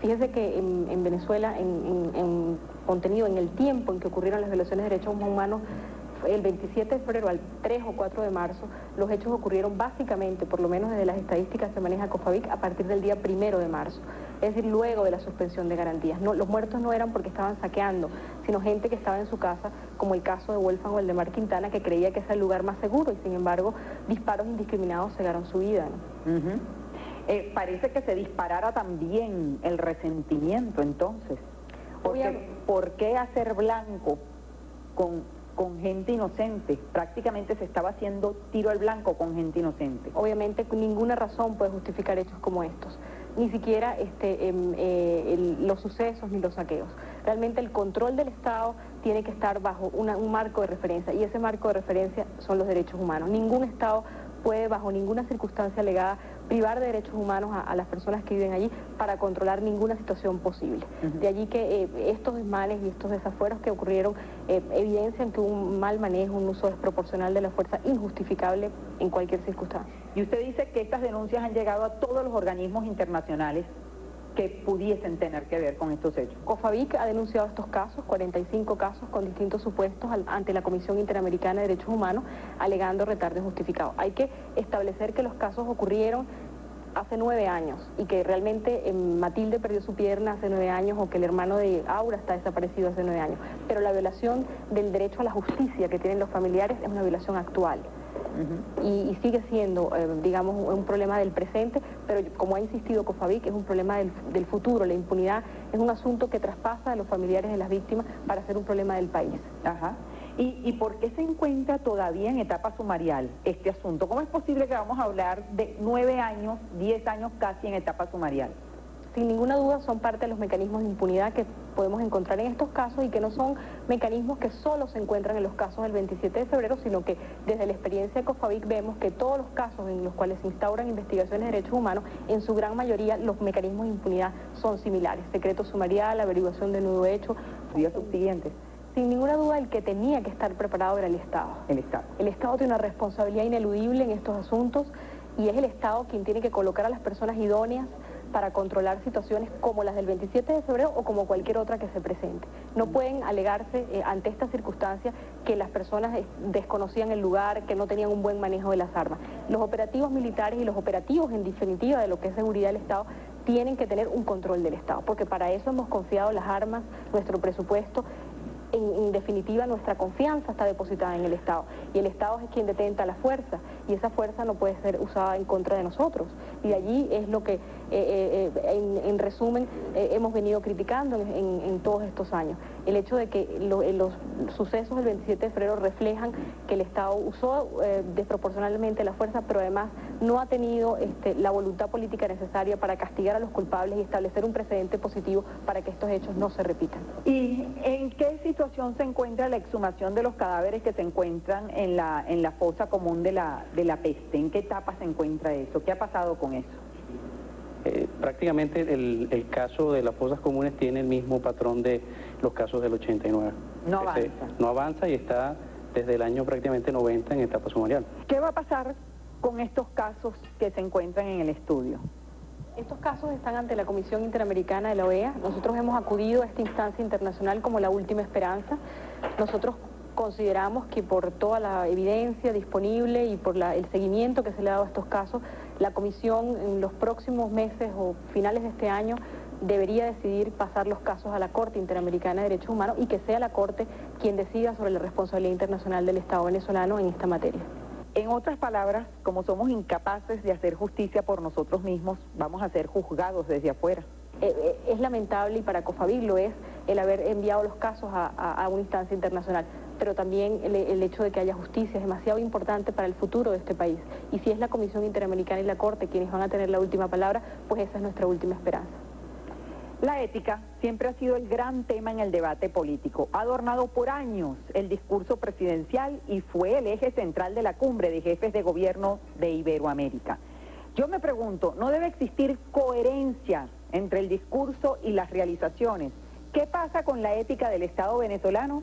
Fíjese que en Venezuela, contenido, en el tiempo en que ocurrieron las violaciones de derechos humanos, el 27 de febrero al 3 o 4 de marzo, los hechos ocurrieron básicamente, por lo menos desde las estadísticas que maneja COFAVIC, a partir del día 1 de marzo, es decir, luego de la suspensión de garantías. No, los muertos no eran porque estaban saqueando, sino gente que estaba en su casa, como el caso de Wolfgang Waldemar Quintana, que creía que ese era el lugar más seguro y sin embargo disparos indiscriminados cegaron su vida, ¿no? Parece que se disparara también el resentimiento entonces. ¿Por qué hacer blanco con gente inocente? Prácticamente se estaba haciendo tiro al blanco con gente inocente. Obviamente ninguna razón puede justificar hechos como estos, ni siquiera los sucesos ni los saqueos. Realmente el control del Estado tiene que estar bajo un marco de referencia, y ese marco de referencia son los derechos humanos. Ningún Estado puede, bajo ninguna circunstancia alegada, privar de derechos humanos a las personas que viven allí para controlar ninguna situación posible. De allí que estos desmanes y estos desafueros que ocurrieron evidencian que un mal manejo, un uso desproporcional de la fuerza injustificable en cualquier circunstancia. Y usted dice que estas denuncias han llegado a todos los organismos internacionales que pudiesen tener que ver con estos hechos. COFAVIC ha denunciado estos casos, 45 casos con distintos supuestos ante la Comisión Interamericana de Derechos Humanos, alegando retardo injustificado. Hay que establecer que los casos ocurrieron hace 9 años y que realmente Matilde perdió su pierna hace 9 años o que el hermano de Aura está desaparecido hace 9 años. Pero la violación del derecho a la justicia que tienen los familiares es una violación actual. Y sigue siendo, digamos, un problema del presente, pero como ha insistido COFAVIC, es un problema del futuro. La impunidad es un asunto que traspasa a los familiares de las víctimas para ser un problema del país. Ajá. ¿Y por qué se encuentra todavía en etapa sumarial este asunto? ¿Cómo es posible que vamos a hablar de 9 años, 10 años casi en etapa sumarial? Sin ninguna duda son parte de los mecanismos de impunidad que podemos encontrar en estos casos y que no son mecanismos que solo se encuentran en los casos del 27 de febrero, sino que desde la experiencia de COFAVIC vemos que todos los casos en los cuales se instauran investigaciones de derechos humanos, en su gran mayoría los mecanismos de impunidad son similares: secreto sumarial, averiguación de nudo hecho. Días subsiguientes. Sin ninguna duda el que tenía que estar preparado era el Estado. El Estado tiene una responsabilidad ineludible en estos asuntos y es el Estado quien tiene que colocar a las personas idóneas para controlar situaciones como las del 27 de febrero o como cualquier otra que se presente. No pueden alegarse ante esta circunstancia que las personas desconocían el lugar, que no tenían un buen manejo de las armas. Los operativos militares y los operativos en definitiva de lo que es seguridad del Estado tienen que tener un control del Estado, porque para eso hemos confiado las armas, nuestro presupuesto. En definitiva, nuestra confianza está depositada en el Estado y el Estado es quien detenta la fuerza y esa fuerza no puede ser usada en contra de nosotros, y de allí es lo que en resumen hemos venido criticando en todos estos años. El hecho de que los sucesos del 27 de febrero reflejan que el Estado usó desproporcionalmente la fuerza, pero además no ha tenido la voluntad política necesaria para castigar a los culpables y establecer un precedente positivo para que estos hechos no se repitan. ¿Y en qué situación se encuentra la exhumación de los cadáveres que se encuentran en la fosa común de la peste? ¿En qué etapa se encuentra eso? ¿Qué ha pasado con eso? Prácticamente el caso de las fosas comunes tiene el mismo patrón de los casos del 89. No avanza. No avanza y está desde el año prácticamente 90 en etapa sumarial. ¿Qué va a pasar con estos casos que se encuentran en el estudio? Estos casos están ante la Comisión Interamericana de la OEA. Nosotros hemos acudido a esta instancia internacional como la última esperanza. Nosotros consideramos que por toda la evidencia disponible y por el seguimiento que se le ha dado a estos casos, la Comisión en los próximos meses o finales de este año debería decidir pasar los casos a la Corte Interamericana de Derechos Humanos y que sea la Corte quien decida sobre la responsabilidad internacional del Estado venezolano en esta materia. En otras palabras, como somos incapaces de hacer justicia por nosotros mismos, vamos a ser juzgados desde afuera. Es lamentable, y para COFAVIC lo es, el haber enviado los casos a una instancia internacional, pero también el hecho de que haya justicia es demasiado importante para el futuro de este país. Y si es la Comisión Interamericana y la Corte quienes van a tener la última palabra, pues esa es nuestra última esperanza. La ética siempre ha sido el gran tema en el debate político. Ha adornado por años el discurso presidencial y fue el eje central de la cumbre de jefes de gobierno de Iberoamérica. Yo me pregunto, ¿no debe existir coherencia entre el discurso y las realizaciones? ¿Qué pasa con la ética del Estado venezolano?